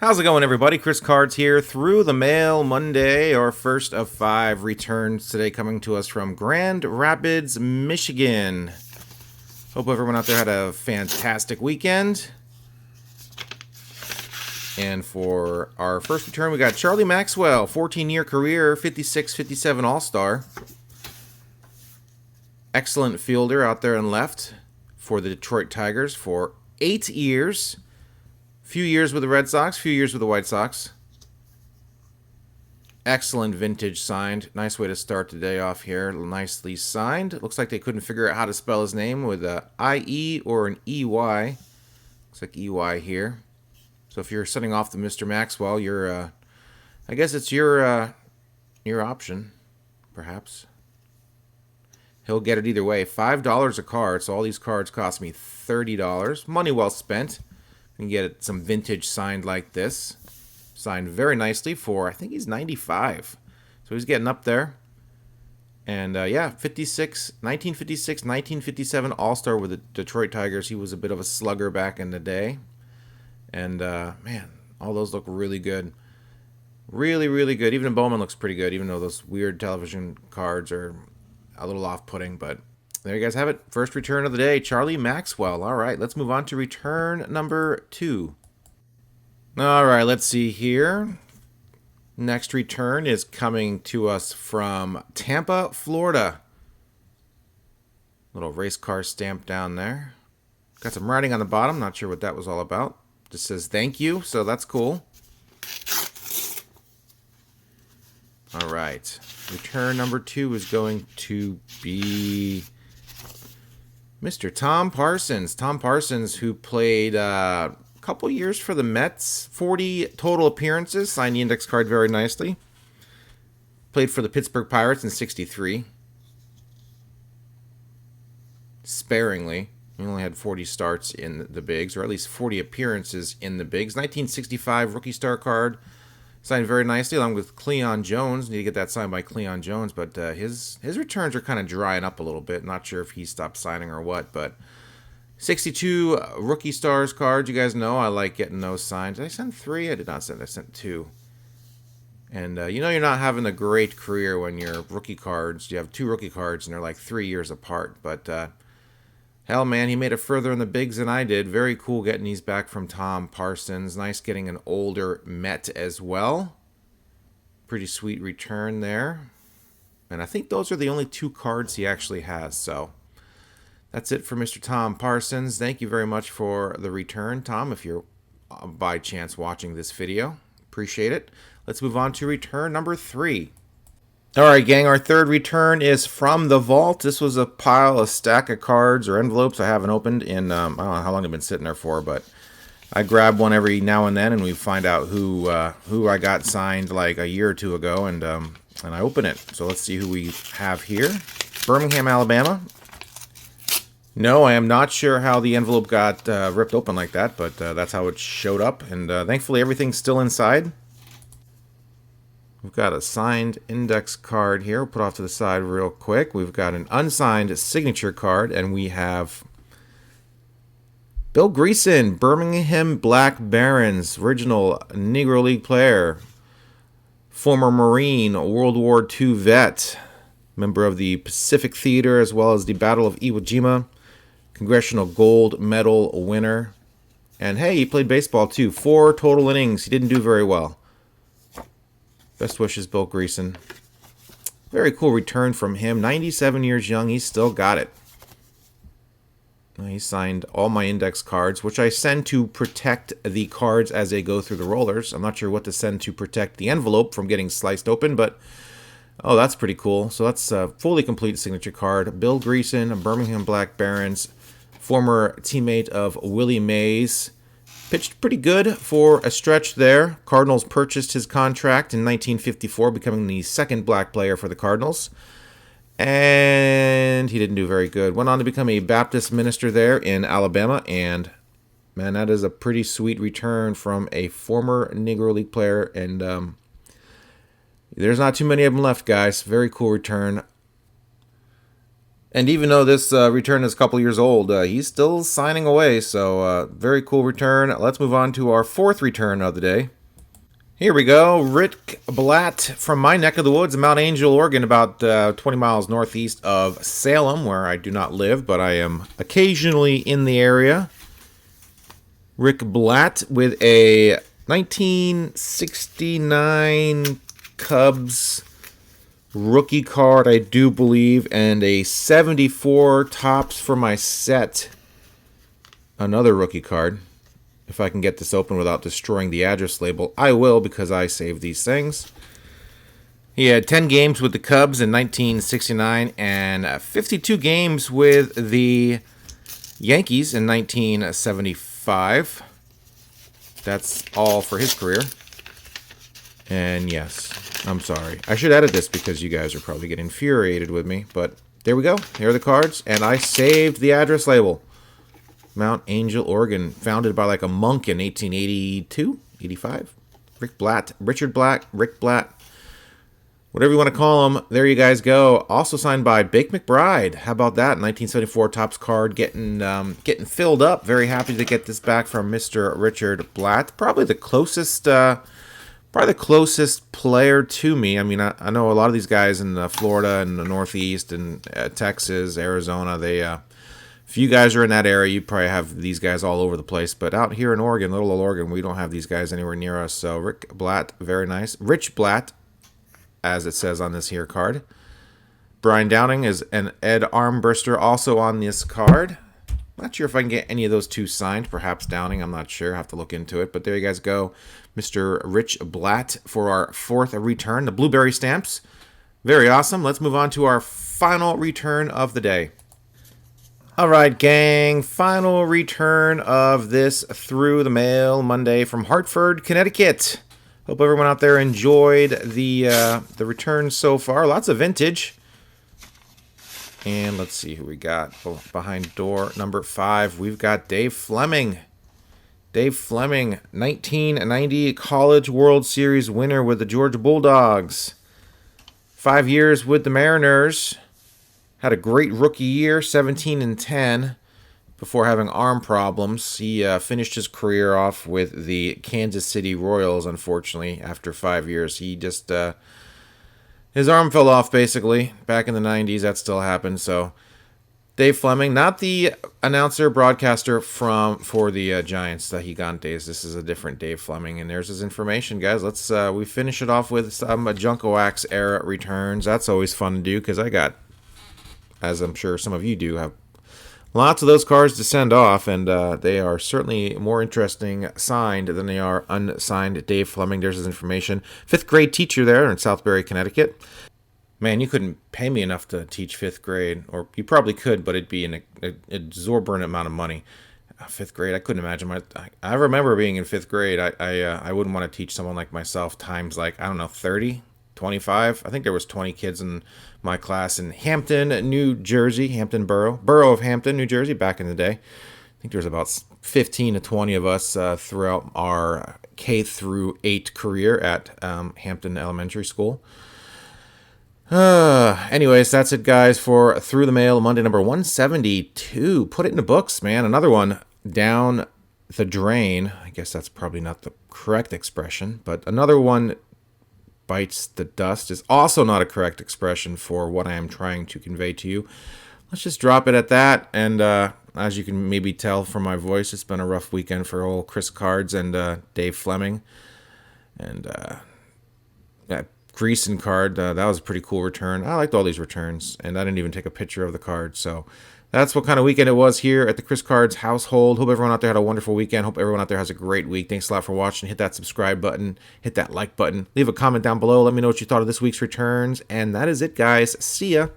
How's it going, everybody? Chris Cards here. Through the Mail Monday, our first of 5 returns today, coming to us from Grand Rapids, Michigan. Hope everyone out there had a fantastic weekend. And for our first return, we got Charlie Maxwell, 14-year career, 56-57 All-Star. Excellent fielder out there and left for the Detroit Tigers for 8 years. Few years with the Red Sox, few years with the White Sox. Excellent vintage signed. Nice way to start the day off here. Nicely signed. Looks like they couldn't figure out how to spell his name with a I-E or an E-Y. Looks like E-Y here. So if you're setting off the Mr. Maxwell, you're, I guess it's your option, perhaps. He'll get it either way. $5 a card, so all these cards cost me $30. Money well spent. You can get some vintage signed like this. Signed very nicely for, I think he's 95. So he's getting up there. And yeah, 1956, 1957 All-Star with the Detroit Tigers. He was a bit of a slugger back in the day. And man, all those look really good. Really, really good. Even Bowman looks pretty good, even though those weird television cards are a little off-putting, but there you guys have it. First return of the day, Charlie Maxwell. All right, let's move on to return number 2. All right, let's see here. Next return is coming to us from Tampa, Florida. Little race car stamp down there. Got some writing on the bottom. Not sure what that was all about. Just says thank you, so that's cool. All right. Return number 2 is going to be Mr. Tom Parsons. Tom Parsons, who played a couple years for the Mets. 40 total appearances. Signed the index card very nicely. Played for the Pittsburgh Pirates in '63. Sparingly. He only had 40 starts in the bigs, or at least 40 appearances in the bigs. 1965 rookie star card. Signed very nicely along with Cleon Jones. Need to get that signed by Cleon Jones, but his returns are kind of drying up a little bit. Not sure if he stopped signing or what, but 62 rookie stars cards. You guys know I like getting those signed. Did I send 3? I did not send. I sent 2. And you know you're not having a great career when your rookie cards, you have 2 rookie cards and they're like 3 years apart. But hell, man, he made it further in the bigs than I did. Very cool getting these back from Tom Parsons. Nice getting an older Met as well. Pretty sweet return there. And I think those are the only 2 cards he actually has. So that's it for Mr. Tom Parsons. Thank you very much for the return, Tom, if you're by chance watching this video. Appreciate it. Let's move on to return number 3. All right, gang, our third return is from the vault. This was a stack of cards or envelopes I haven't opened in, I don't know how long they've been sitting there for, but I grab one every now and then, and we find out who I got signed like a year or 2 ago, and I open it. So let's see who we have here. Birmingham, Alabama. No, I am not sure how the envelope got ripped open like that, but that's how it showed up, and thankfully everything's still inside. We've got a signed index card here. We'll put off to the side real quick. We've got an unsigned signature card, and we have Bill Greason, Birmingham Black Barons, original Negro League player, former Marine, World War II vet, member of the Pacific Theater as well as the Battle of Iwo Jima, Congressional Gold Medal winner. And hey, he played baseball too. 4 total innings. He didn't do very well. Best wishes, Bill Greason. Very cool return from him. 97 years young. He's still got it. He signed all my index cards, which I send to protect the cards as they go through the rollers. I'm not sure what to send to protect the envelope from getting sliced open, but oh, that's pretty cool. So that's a fully complete signature card. Bill Greason, Birmingham Black Barons, former teammate of Willie Mays. Pitched pretty good for a stretch there. Cardinals purchased his contract in 1954, becoming the second black player for the Cardinals. And he didn't do very good. Went on to become a Baptist minister there in Alabama. And, man, that is a pretty sweet return from a former Negro League player. And there's not too many of them left, guys. Very cool return. And even though this return is a couple years old, he's still signing away. So very cool return. Let's move on to our fourth return of the day. Here we go. Rick Blatt from my neck of the woods, Mount Angel, Oregon, about 20 miles northeast of Salem, where I do not live, but I am occasionally in the area. Rick Blatt with a 1969 Cubs rookie card, I do believe, and a 74 tops for my set. Another rookie card. If I can get this open without destroying the address label, I will, because I save these things. He had 10 games with the Cubs in 1969 and 52 games with the Yankees in 1975. That's all for his career. And yes, I'm sorry. I should edit this because you guys are probably getting infuriated with me. But there we go. Here are the cards. And I saved the address label. Mount Angel, Oregon. Founded by like a monk in 1882, 85. Rick Blatt. Richard Blatt. Rick Blatt. Whatever you want to call him. There you guys go. Also signed by Bake McBride. How about that? 1974 Topps card getting filled up. Very happy to get this back from Mr. Richard Blatt. Probably the closest player to me. I mean, I know a lot of these guys in Florida and the Northeast and Texas, Arizona. If you guys are in that area, you probably have these guys all over the place. But out here in Oregon, little old Oregon, we don't have these guys anywhere near us. So Rick Blatt, very nice. Rich Blatt, as it says on this here card. Brian Downing is an Ed Armbruster also on this card. Not sure if I can get any of those two signed. Perhaps Downing, I'm not sure. I have to look into it. But there you guys go. Mr. Rich Blatt for our fourth return. The blueberry stamps. Very awesome. Let's move on to our final return of the day. All right, gang. Final return of this Through the Mail Monday from Hartford, Connecticut. Hope everyone out there enjoyed the return so far. Lots of vintage. And let's see who we got behind door number 5. We've got Dave Fleming. Dave Fleming, 1990 College World Series winner with the Georgia Bulldogs. 5 years with the Mariners. Had a great rookie year, 17-10, before having arm problems. He finished his career off with the Kansas City Royals, unfortunately, after 5 years. He just, his arm fell off, basically. Back in the 90s, that still happened, so... Dave Fleming, not the announcer, broadcaster for the Giants, the Gigantes. This is a different Dave Fleming, and there's his information, guys. Let's we finish it off with some Junko Wax era returns. That's always fun to do, because I got, as I'm sure some of you do, have lots of those cards to send off, and they are certainly more interesting signed than they are unsigned. Dave Fleming, there's his information. 5th grade teacher there in Southbury, Connecticut. Man, you couldn't pay me enough to teach 5th grade, or you probably could, but it'd be an exorbitant amount of money. 5th grade, I couldn't imagine. I remember being in 5th grade. I wouldn't want to teach someone like myself times like, I don't know, 30, 25. I think there was 20 kids in my class in Hampton, New Jersey, Hampton Borough of Hampton, New Jersey, back in the day. I think there was about 15 to 20 of us throughout our K through 8 career at Hampton Elementary School. Anyways, that's it, guys, for Through the Mail Monday number 172. Put it in the books, man. Another one down the drain. I guess that's probably not the correct expression, but another one bites the dust is also not a correct expression for what I am trying to convey to you. Let's just drop it at that. And as you can maybe tell from my voice, it's been a rough weekend for old Chris Cards and Dave Fleming. And that Greason card, that was a pretty cool return. I liked all these returns, and I didn't even take a picture of the card. So that's what kind of weekend it was here at the Chris Cards household. Hope everyone out there had a wonderful weekend. Hope everyone out there has a great week. Thanks a lot for watching. Hit that subscribe button. Hit that like button. Leave a comment down below. Let me know what you thought of this week's returns. And that is it, guys. See ya.